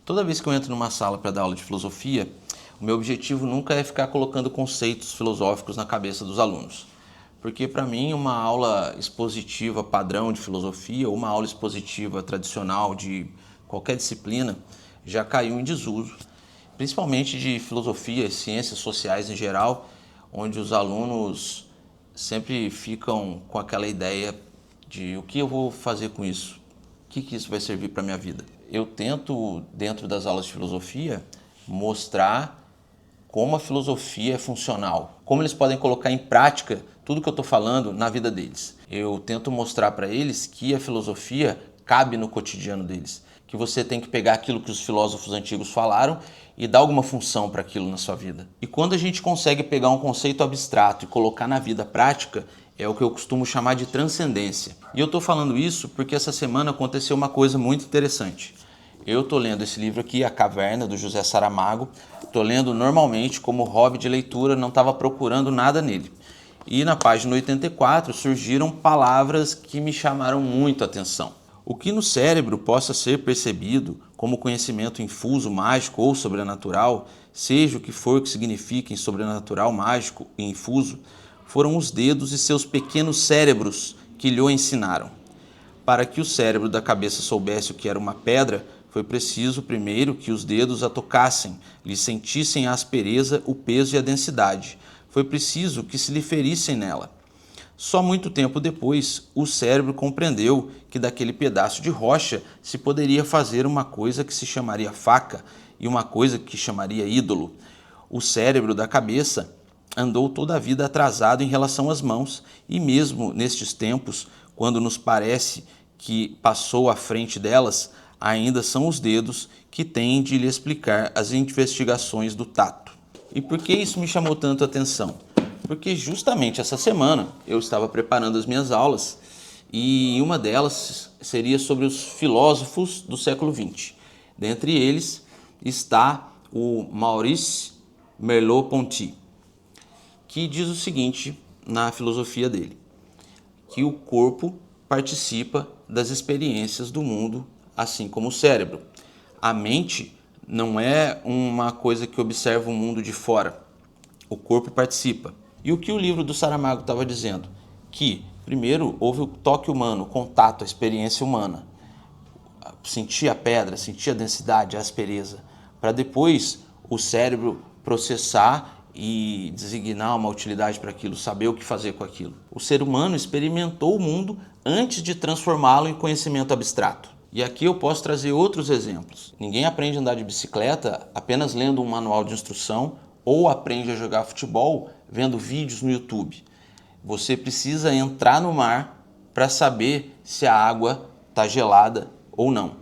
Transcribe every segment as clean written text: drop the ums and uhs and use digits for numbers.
Toda vez que eu entro numa sala para dar aula de filosofia, o meu objetivo nunca é ficar colocando conceitos filosóficos na cabeça dos alunos. Porque para mim uma aula expositiva padrão de filosofia ou uma aula expositiva tradicional de qualquer disciplina já caiu em desuso, principalmente de filosofia e ciências sociais em geral, onde os alunos sempre ficam com aquela ideia de o que eu vou fazer com isso, o que isso vai servir para a minha vida. Eu tento, dentro das aulas de filosofia, mostrar como a filosofia é funcional, como eles podem colocar em prática tudo que eu estou falando na vida deles. Eu tento mostrar para eles que a filosofia cabe no cotidiano deles, que você tem que pegar aquilo que os filósofos antigos falaram e dar alguma função para aquilo na sua vida. E quando a gente consegue pegar um conceito abstrato e colocar na vida prática, é o que eu costumo chamar de transcendência. E eu estou falando isso porque essa semana aconteceu uma coisa muito interessante. Eu estou lendo esse livro aqui, A Caverna, do José Saramago. Estou lendo normalmente como hobby de leitura, não estava procurando nada nele. E na página 84 surgiram palavras que me chamaram muito a atenção. O que no cérebro possa ser percebido como conhecimento infuso, mágico ou sobrenatural, seja o que for que signifiquem sobrenatural, mágico e infuso, foram os dedos e seus pequenos cérebros que lhe ensinaram. Para que o cérebro da cabeça soubesse o que era uma pedra, foi preciso primeiro que os dedos a tocassem, lhe sentissem a aspereza, o peso e a densidade. Foi preciso que se lhe ferissem nela. Só muito tempo depois, o cérebro compreendeu que daquele pedaço de rocha se poderia fazer uma coisa que se chamaria faca e uma coisa que chamaria ídolo. O cérebro da cabeça andou toda a vida atrasado em relação às mãos, e mesmo nestes tempos, quando nos parece que passou à frente delas, ainda são os dedos que têm de lhe explicar as investigações do tato. E por que isso me chamou tanto a atenção? Porque justamente essa semana eu estava preparando as minhas aulas e uma delas seria sobre os filósofos do século XX. Dentre eles está o Maurice Merleau-Ponty, que diz o seguinte na filosofia dele, que o corpo participa das experiências do mundo, assim como o cérebro. A mente não é uma coisa que observa o mundo de fora, o corpo participa. E o que o livro do Saramago estava dizendo? Que, primeiro, houve o toque humano, o contato, a experiência humana. Sentir a pedra, sentir a densidade, a aspereza, para depois o cérebro processar e designar uma utilidade para aquilo, saber o que fazer com aquilo. O ser humano experimentou o mundo antes de transformá-lo em conhecimento abstrato. E aqui eu posso trazer outros exemplos. Ninguém aprende a andar de bicicleta apenas lendo um manual de instrução ou aprende a jogar futebol vendo vídeos no YouTube. Você precisa entrar no mar para saber se a água está gelada ou não.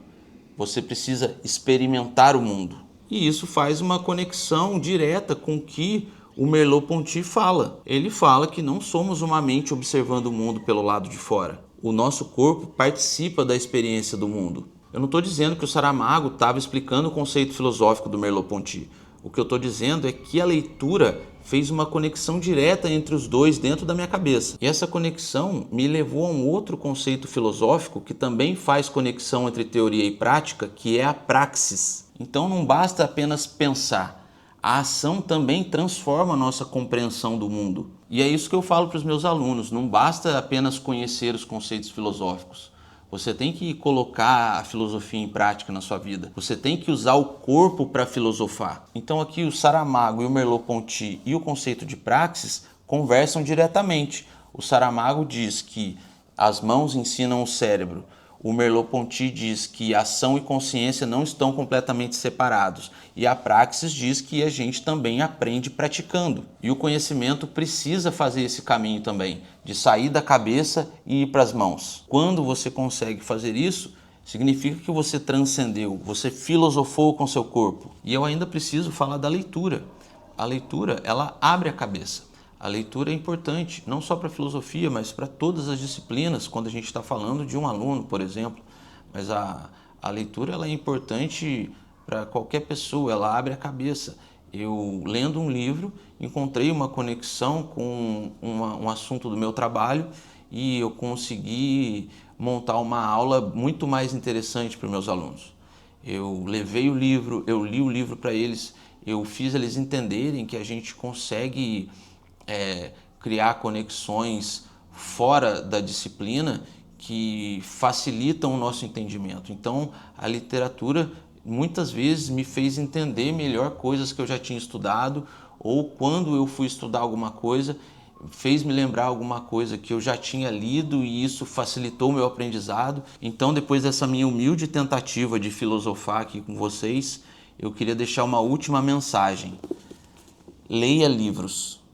Você precisa experimentar o mundo. E isso faz uma conexão direta com o que o Merleau-Ponty fala. Ele fala que não somos uma mente observando o mundo pelo lado de fora. O nosso corpo participa da experiência do mundo. Eu não estou dizendo que o Saramago estava explicando o conceito filosófico do Merleau-Ponty. O que eu estou dizendo é que a leitura fez uma conexão direta entre os dois dentro da minha cabeça. E essa conexão me levou a um outro conceito filosófico que também faz conexão entre teoria e prática, que é a praxis. Então não basta apenas pensar, a ação também transforma a nossa compreensão do mundo. E é isso que eu falo para os meus alunos, não basta apenas conhecer os conceitos filosóficos. Você tem que colocar a filosofia em prática na sua vida. Você tem que usar o corpo para filosofar. Então aqui o Saramago e o Merleau-Ponty e o conceito de praxis conversam diretamente. O Saramago diz que as mãos ensinam o cérebro. O Merleau-Ponty diz que ação e consciência não estão completamente separados. E a praxis diz que a gente também aprende praticando. E o conhecimento precisa fazer esse caminho também, de sair da cabeça e ir para as mãos. Quando você consegue fazer isso, significa que você transcendeu, você filosofou com seu corpo. E eu ainda preciso falar da leitura. A leitura, ela abre a cabeça. A leitura é importante, não só para a filosofia, mas para todas as disciplinas, quando a gente está falando de um aluno, por exemplo. Mas a leitura ela é importante para qualquer pessoa, ela abre a cabeça. Eu, lendo um livro, encontrei uma conexão com um assunto do meu trabalho e eu consegui montar uma aula muito mais interessante para os meus alunos. Eu levei o livro, eu li o livro para eles, eu fiz eles entenderem que a gente consegue criar conexões fora da disciplina que facilitam o nosso entendimento. Então, a literatura muitas vezes me fez entender melhor coisas que eu já tinha estudado, ou quando eu fui estudar alguma coisa, fez me lembrar alguma coisa que eu já tinha lido e isso facilitou o meu aprendizado. Então, depois dessa minha humilde tentativa de filosofar aqui com vocês, eu queria deixar uma última mensagem. Leia livros.